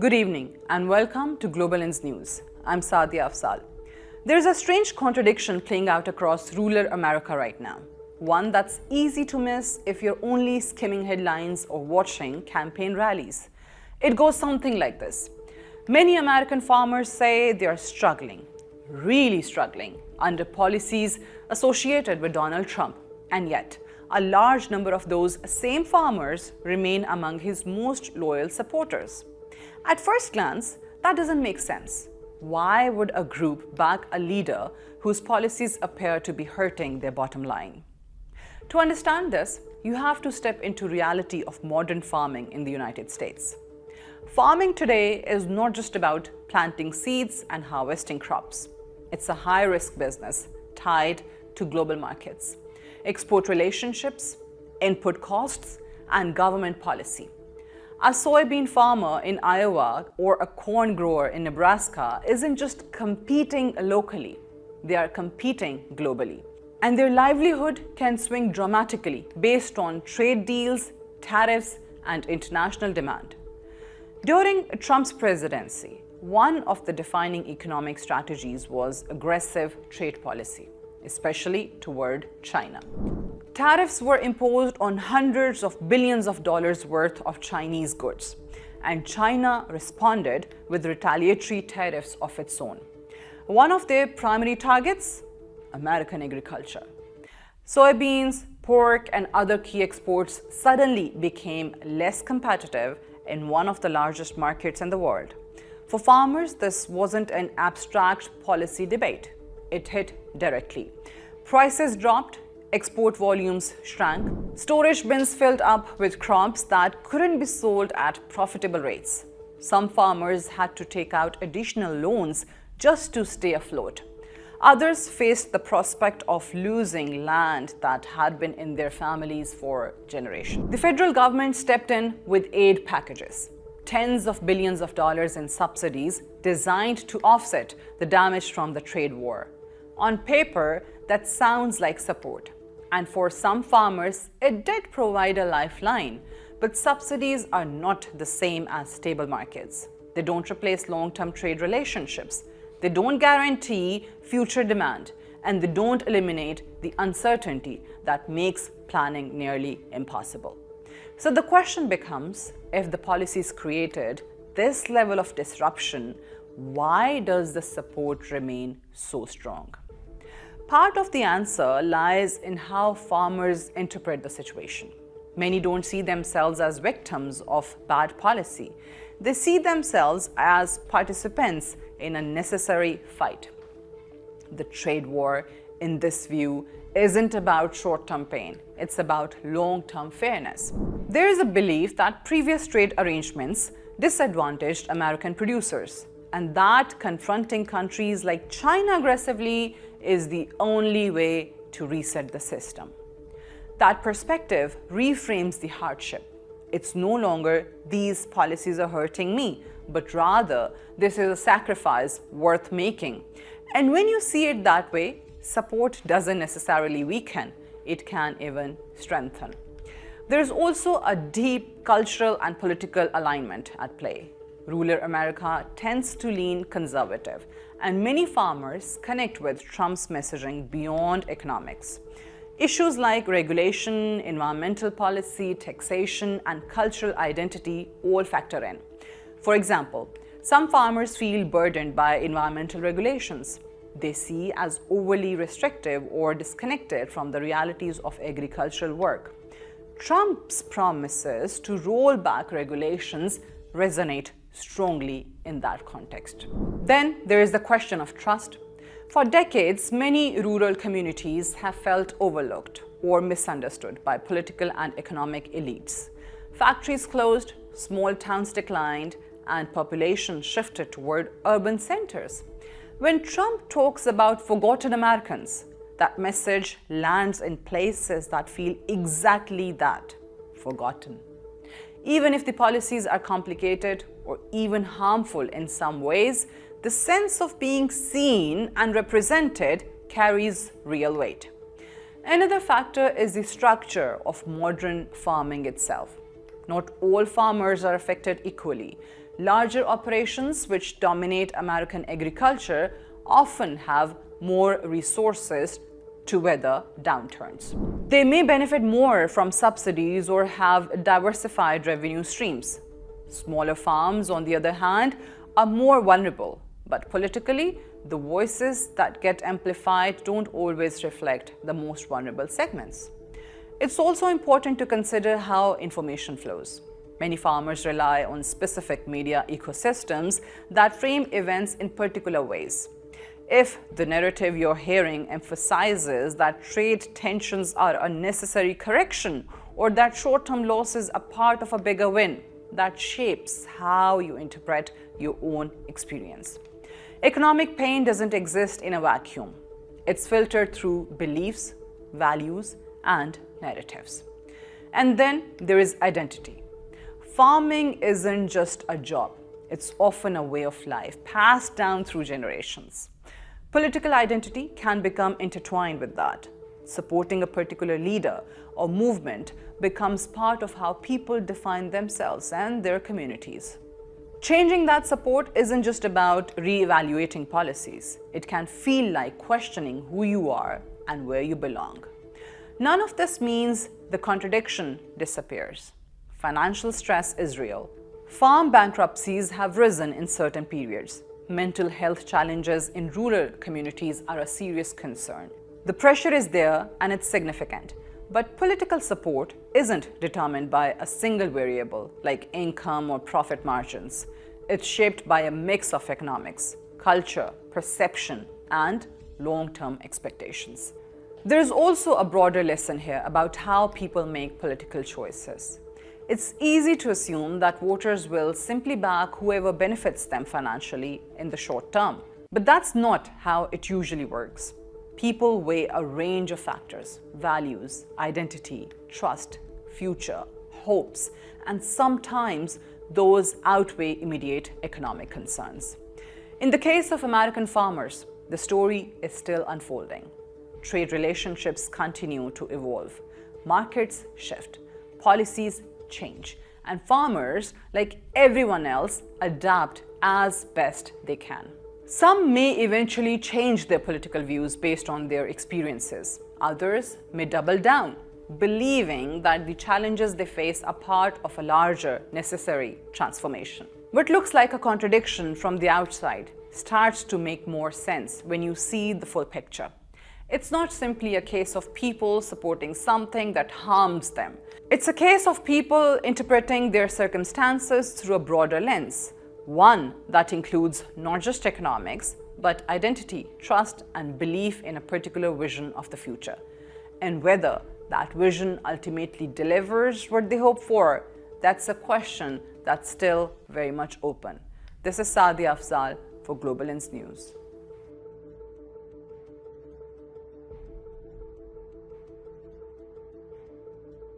Good evening and welcome to Global Ins News. I'm Sadia Afzal. There's a strange contradiction playing out across rural America right now. One that's easy to miss if you're only skimming headlines or watching campaign rallies. It goes something like this. Many American farmers say they are struggling, really struggling, under policies associated with Donald Trump. And yet, a large number of those same farmers remain among his most loyal supporters. At first glance, that doesn't make sense. Why would a group back a leader whose policies appear to be hurting their bottom line? To understand this, you have to step into reality of modern farming in the United States. Farming today is not just about planting seeds and harvesting crops. It's a high-risk business tied to global markets, export relationships, input costs, and government policy. A soybean farmer in Iowa or a corn grower in Nebraska isn't just competing locally, they are competing globally. And their livelihood can swing dramatically based on trade deals, tariffs, and international demand. During Trump's presidency, one of the defining economic strategies was aggressive trade policy, especially toward China. Tariffs were imposed on hundreds of billions of dollars worth of Chinese goods, and China responded with retaliatory tariffs of its own. One of their primary targets? American agriculture. Soybeans, pork, and other key exports suddenly became less competitive in one of the largest markets in the world. For farmers, this wasn't an abstract policy debate. It hit directly. Prices dropped, export volumes shrank, storage bins filled up with crops that couldn't be sold at profitable rates. Some farmers had to take out additional loans just to stay afloat. Others faced the prospect of losing land that had been in their families for generations. The federal government stepped in with aid packages, tens of billions of dollars in subsidies designed to offset the damage from the trade war. On paper, that sounds like support. And for some farmers, it did provide a lifeline. But subsidies are not the same as stable markets. They don't replace long-term trade relationships. They don't guarantee future demand. And they don't eliminate the uncertainty that makes planning nearly impossible. So the question becomes, if the policies created this level of disruption, why does the support remain so strong? Part of the answer lies in how farmers interpret the situation. Many don't see themselves as victims of bad policy. They see themselves as participants in a necessary fight. The trade war, in this view, isn't about short-term pain. It's about long-term fairness. There is a belief that previous trade arrangements disadvantaged American producers, and that confronting countries like China aggressively is the only way to reset the system. That perspective reframes the hardship. It's no longer these policies are hurting me, but rather this is a sacrifice worth making. And when you see it that way, support doesn't necessarily weaken, it can even strengthen. There's also a deep cultural and political alignment at play. Rural America tends to lean conservative, and many farmers connect with Trump's messaging beyond economics. Issues like regulation, environmental policy, taxation, and cultural identity all factor in. For example, some farmers feel burdened by environmental regulations they see as overly restrictive or disconnected from the realities of agricultural work. Trump's promises to roll back regulations resonate strongly in that context. Then there is the question of trust. For decades, many rural communities have felt overlooked or misunderstood by political and economic elites. Factories closed, small towns declined, and population shifted toward urban centers. When Trump talks about forgotten Americans, that message lands in places that feel exactly that, forgotten. Even if the policies are complicated or even harmful in some ways, the sense of being seen and represented carries real weight. Another factor is the structure of modern farming itself. Not all farmers are affected equally. Larger operations which dominate American agriculture often have more resources to weather downturns. They may benefit more from subsidies or have diversified revenue streams. Smaller farms, on the other hand, are more vulnerable, but politically, the voices that get amplified don't always reflect the most vulnerable segments. It's also important to consider how information flows. Many farmers rely on specific media ecosystems that frame events in particular ways. If the narrative you're hearing emphasizes that trade tensions are a necessary correction or that short-term losses are part of a bigger win, that shapes how you interpret your own experience. Economic pain doesn't exist in a vacuum. It's filtered through beliefs, values, and narratives. And then there is identity. Farming isn't just a job. It's often a way of life passed down through generations. Political identity can become intertwined with that. Supporting a particular leader or movement becomes part of how people define themselves and their communities. Changing that support isn't just about re-evaluating policies. It can feel like questioning who you are and where you belong. None of this means the contradiction disappears. Financial stress is real. Farm bankruptcies have risen in certain periods. Mental health challenges in rural communities are a serious concern. The pressure is there and it's significant. But political support isn't determined by a single variable like income or profit margins. It's shaped by a mix of economics, culture, perception, and long-term expectations. There is also a broader lesson here about how people make political choices. It's easy to assume that voters will simply back whoever benefits them financially in the short term. But that's not how it usually works. People weigh a range of factors: values, identity, trust, future, hopes, and sometimes those outweigh immediate economic concerns. In the case of American farmers, the story is still unfolding. Trade relationships continue to evolve. Markets shift. Policies change. And farmers, like everyone else, adapt as best they can. Some may eventually change their political views based on their experiences. Others may double down, believing that the challenges they face are part of a larger, necessary transformation. What looks like a contradiction from the outside starts to make more sense when you see the full picture. It's not simply a case of people supporting something that harms them. It's a case of people interpreting their circumstances through a broader lens, one that includes not just economics, but identity, trust, and belief in a particular vision of the future. And whether that vision ultimately delivers what they hope for, that's a question that's still very much open. This is Sadia Afzal for Global Ins News.